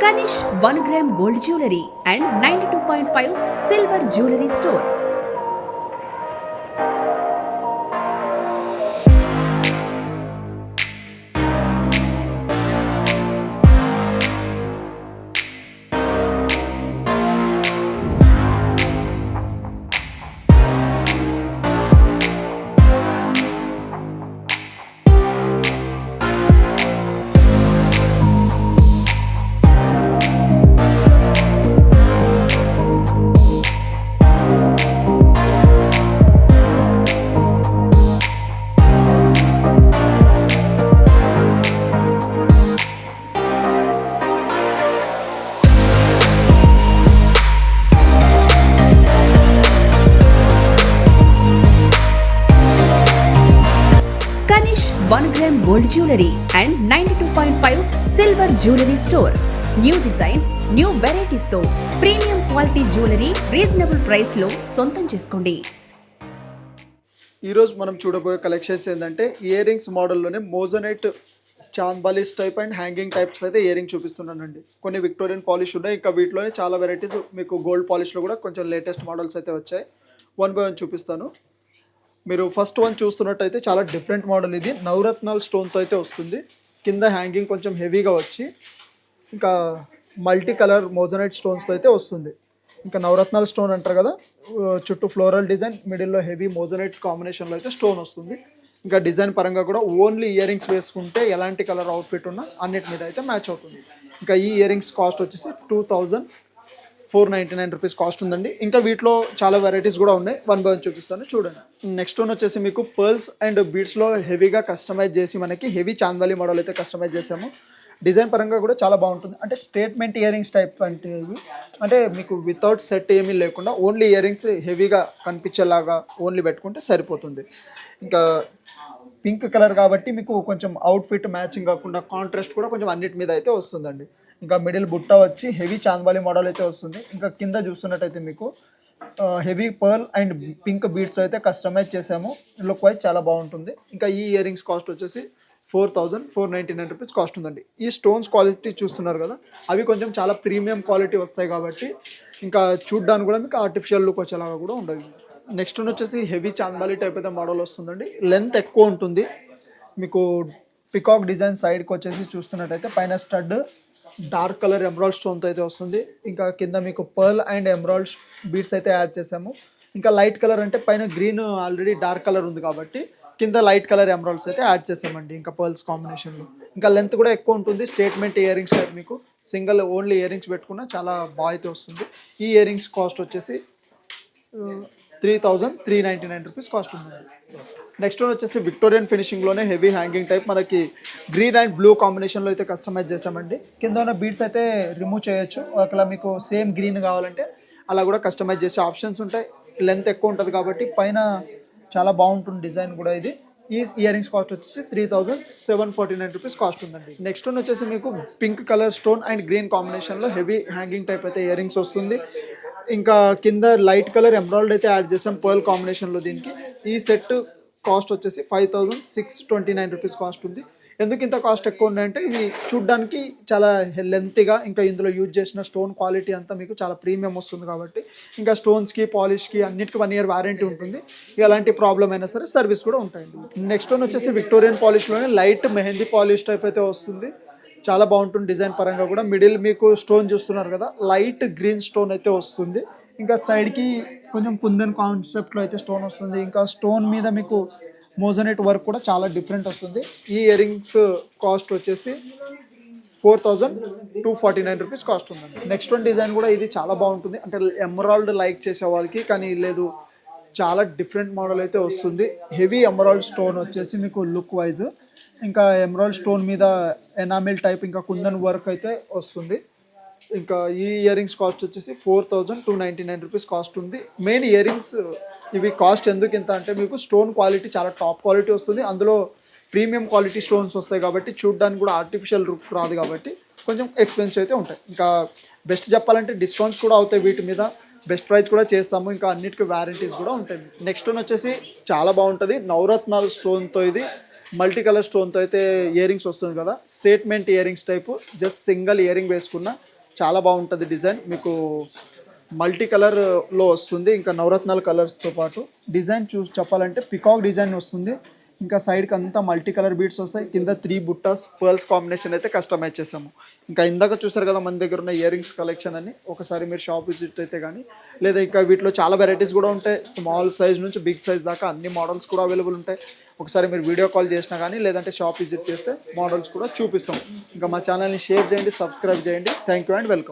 Kanish 1 gram gold jewelry and 92.5 silver jewelry store. Kanish 1 gram gold jewelry and 92.5 silver jewelry store. New designs, new varieties తో premium quality jewellery reasonable price లో సొంతం చేసుకోండి. ఈరోజు మనం చూడబోయే collections ఏంటంటే ear rings మోడల్లోనే moissanite చాంబాలిస్ టైప్ అండ్ హ్యాంగింగ్ టైప్స్ అయితే ఇయర్ రింగ్ చూపిస్తున్నానండి. కొన్ని విక్టోరియన్ పాలిష్ ఉన్నాయి, ఇంకా వీటిలోనే చాలా వెరైటీస్ మీకు గోల్డ్ పాలిష్లో కూడా కొంచెం లేటెస్ట్ మోడల్స్ అయితే వచ్చాయి. వన్ బై వన్ చూపిస్తాను. మీరు ఫస్ట్ వన్ చూస్తున్నట్టయితే చాలా డిఫరెంట్ మోడల్. ఇది నవరత్నాల్ స్టోన్తో అయితే వస్తుంది. కింద హ్యాంగింగ్ కొంచెం హెవీగా వచ్చి ఇంకా మల్టీ కలర్ మోజనైట్ స్టోన్స్తో అయితే వస్తుంది. ఇంకా నవరత్నాల స్టోన్ అంటారు కదా, చుట్టూ ఫ్లోరల్ డిజైన్, మిడిల్లో హెవీ మోజనైట్ కాంబినేషన్లో అయితే స్టోన్ వస్తుంది. ఇంకా డిజైన్ పరంగా కూడా ఓన్లీ ఇయర్ రింగ్స్ వేసుకుంటే ఎలాంటి కలర్ అవుట్ఫిట్ ఉన్నా అన్నిటి మీద అయితే మ్యాచ్ అవుతుంది. ఇంకా ఈ ఇయర్ రింగ్స్ కాస్ట్ వచ్చేసి 2499 రూపీస్ కాస్ట్ ఉందండి. ఇంకా వీటిలో చాలా వెరైటీస్ కూడా ఉన్నాయి, వన్ బై వన్ చూపిస్తాను చూడండి. నెక్స్ట్ వన్ వచ్చేసి మీకు పర్ల్స్ అండ్ బీడ్స్లో హెవీగా కస్టమైజ్ చేసి మనకి హెవీ చాంద్వాలి మోడల్ అయితే కస్టమైజ్ చేసాము. డిజైన్ పరంగా కూడా చాలా బాగుంటుంది. అంటే స్టేట్మెంట్ ఇయర్ రింగ్స్ టైప్ అంటే ఇవి, అంటే మీకు వితౌట్ సెట్ ఏమీ లేకుండా ఓన్లీ ఇయర్ రింగ్స్ హెవీగా కనిపించేలాగా ఓన్లీ పెట్టుకుంటే సరిపోతుంది. ఇంకా పింక్ కలర్ కాబట్టి మీకు కొంచెం అవుట్ఫిట్ మ్యాచింగ్ కాకుండా కాంట్రాస్ట్ కూడా కొంచెం అన్నిటి మీద అయితే వస్తుందండి. ఇంకా మిడిల్ బుట్ట వచ్చి హెవీ చాంద్వాలి మోడల్ అయితే వస్తుంది. ఇంకా కింద చూస్తున్నట్టయితే మీకు హెవీ పర్ల్ అండ్ పింక్ బీడ్స్తో అయితే కస్టమైజ్ చేసాము. లుక్ వైజ్ చాలా బాగుంటుంది. ఇంకా ఈ ఇయర్ రింగ్స్ కాస్ట్ వచ్చేసి 4499 రూపీస్ కాస్ట్ ఉందండి. ఈ స్టోన్స్ క్వాలిటీ చూస్తున్నారు కదా, అవి కొంచెం చాలా ప్రీమియం క్వాలిటీ వస్తాయి కాబట్టి ఇంకా చూడ్డానికి కూడా మీకు ఆర్టిఫిషియల్ లుక్ వచ్చేలాగా కూడా ఉండదు. నెక్స్ట్ వచ్చేసి హెవీ చాంద్బాలి టైప్ అయితే మోడల్ వస్తుందండి. లెంత్ ఎక్కువ ఉంటుంది. మీకు పికాక్ డిజైన్ సైడ్కి వచ్చేసి చూస్తున్నట్టయితే పైన స్టడ్ డార్క్ కలర్ ఎమరాల్డ్ స్టోన్తో అయితే వస్తుంది. ఇంకా కింద మీకు పర్ల్ అండ్ ఎమరాల్డ్ బీడ్స్ అయితే యాడ్ చేసాము. ఇంకా లైట్ కలర్ అంటే పైన గ్రీన్ ఆల్రెడీ డార్క్ కలర్ ఉంది కాబట్టి కింద లైట్ కలర్ ఎమరాల్డ్స్ అయితే యాడ్ చేసామండి. ఇంకా పర్ల్స్ కాంబినేషన్లో ఇంకా లెంత్ కూడా ఎక్కువ ఉంటుంది. స్టేట్మెంట్ ఇయర్ రింగ్స్ టైప్ మీకు సింగిల్ ఓన్లీ ఇయర్ రింగ్స్ పెట్టుకున్నా చాలా బాగా అయితే వస్తుంది. ఈ ఇయర్ రింగ్స్ కాస్ట్ వచ్చేసి 3399 రూపీస్ కాస్ట్ ఉందండి. నెక్స్ట్ వన్ వచ్చేసి విక్టోరియన్ ఫినిషింగ్లోనే హెవీ హ్యాంగింగ్ టైప్ మనకి గ్రీన్ అండ్ బ్లూ కాంబినేషన్లో అయితే కస్టమైజ్ చేసామండి. కింద ఉన్న బీడ్స్ అయితే రిమూవ్ చేయొచ్చు. అక్కడ మీకు సేమ్ గ్రీన్ కావాలంటే అలా కూడా కస్టమైజ్ చేసే ఆప్షన్స్ ఉంటాయి. లెంత్ ఎక్కువ ఉంటుంది కాబట్టి పైన చాలా బాగుంటుంది డిజైన్ కూడా. ఇది ఈ ఇయర్ రింగ్స్ కాస్ట్ వచ్చేసి 3749 రూపీస్ కాస్ట్ ఉందండి. నెక్స్ట్ వన్ వచ్చేసి మీకు pink colour stone and green కాంబినేషన్లో హెవీ హ్యాంగింగ్ టైప్ అయితే ఇయర్ రింగ్స్ వస్తుంది. ఇంకా కింద లైట్ కలర్ ఎమరాల్డ్ అయితే యాడ్ చేసాం పర్ల్ కాంబినేషన్లో. దీనికి ఈ సెట్ కాస్ట్ వచ్చేసి 5629 రూపీస్ కాస్ట్ ఉంది. ఎందుకు ఇంత కాస్ట్ ఎక్కువ ఉన్నాయంటే ఇవి చూడ్డానికి చాలా లెంత్గా, ఇంకా ఇందులో యూజ్ చేసిన స్టోన్ క్వాలిటీ అంతా మీకు చాలా ప్రీమియం వస్తుంది కాబట్టి ఇంకా స్టోన్స్కి పాలిష్కి అన్నిటికీ 1 ఇయర్ వారంటీ ఉంటుంది. ఎలాంటి ప్రాబ్లం అయినా సరే సర్వీస్ కూడా ఉంటాయండి. నెక్స్ట్ వన్ వచ్చేసి విక్టోరియన్ పాలిష్లోనే లైట్ మెహందీ పాలిష్ టైప్ అయితే వస్తుంది. చాలా బాగుంటుంది డిజైన్ పరంగా కూడా. మిడిల్ మీకు స్టోన్ చూస్తున్నారు కదా, లైట్ గ్రీన్ స్టోన్ అయితే వస్తుంది. ఇంకా సైడ్కి కొంచెం కుందన్ కాన్సెప్ట్లో అయితే స్టోన్ వస్తుంది. ఇంకా స్టోన్ మీద మీకు మోజనైట్ వర్క్ కూడా చాలా డిఫరెంట్ వస్తుంది. ఈ ఇయర్ రింగ్స్ కాస్ట్ వచ్చేసి 4249 రూపీస్ కాస్ట్ ఉందండి. నెక్స్ట్ వన్ డిజైన్ కూడా ఇది చాలా బాగుంటుంది. అంటే ఎమరాల్డ్ లైక్ చేసే వాళ్ళకి, కానీ లేదు చాలా డిఫరెంట్ మోడల్ అయితే వస్తుంది. హెవీ ఎమరాల్డ్ స్టోన్ వచ్చేసి మీకు లుక్ వైజ్, ఇంకా ఎమరాల్డ్ స్టోన్ మీద ఎనామిల్ టైప్ ఇంకా కుందన్ వర్క్ అయితే వస్తుంది. ఇంకా ఈ ఇయర్ రింగ్స్ కాస్ట్ వచ్చేసి 4299 రూపీస్ కాస్ట్ ఉంది. మెయిన్ ఇయర్ రింగ్స్ ఇవి కాస్ట్ ఎందుకు ఇంత అంటే మీకు స్టోన్ క్వాలిటీ చాలా టాప్ క్వాలిటీ వస్తుంది. అందులో ప్రీమియం క్వాలిటీ స్టోన్స్ వస్తాయి కాబట్టి చూడడానికి కూడా ఆర్టిఫిషియల్ లుక్ రాదు కాబట్టి కొంచెం ఎక్స్పెన్సివ్ అయితే ఉంటాయి. ఇంకా బెస్ట్ చెప్పాలంటే డిస్కౌంట్స్ కూడా అవుతాయి వీటి మీద. బెస్ట్ ప్రైస్ కూడా చేస్తాము. ఇంకా అన్నిటికీ వారంటీస్ కూడా ఉంటాయి. నెక్స్ట్ వన్ వచ్చేసి చాలా బాగుంటుంది. నవరత్నాల స్టోన్తో ఇది మల్టీ కలర్ స్టోన్తో అయితే ఇయర్ రింగ్స్ వస్తుంది కదా, statement ear rings type, just single ear ring వేసుకున్న చాలా బాగుంటుంది డిజైన్. మీకు మల్టీ కలర్లో వస్తుంది, ఇంకా నవరత్నాల కలర్స్తో పాటు. డిజైన్ చూసి చెప్పాలంటే పికాక్ డిజైన్ వస్తుంది, ఇంకా సైడ్కి అంతా మల్టీ కలర్ బీడ్స్ వస్తాయి, కింద 3 బుట్టాస్ పర్ల్స్ కాంబినేషన్ అయితే కస్టమైజ్ చేసాము. ఇంకా ఇందాక చూసారు కదా మన దగ్గర ఉన్న ఇయర్ రింగ్స్ కలెక్షన్ అని, ఒకసారి మీరు షాప్ విజిట్ అయితే కానీ, లేదా ఇంకా వీటిలో చాలా వెరైటీస్ కూడా ఉంటాయి, స్మాల్ సైజ్ నుంచి బిగ్ సైజ్ దాకా అన్ని మోడల్స్ కూడా అవైలబుల్ ఉంటాయి. ఒకసారి మీరు వీడియో కాల్ చేసినా కానీ, లేదంటే షాప్ విజిట్ చేస్తే మోడల్స్ కూడా చూపిస్తాం. ఇంకా మా ఛానల్ని షేర్ చేయండి, సబ్స్క్రైబ్ చేయండి. Thank you and welcome.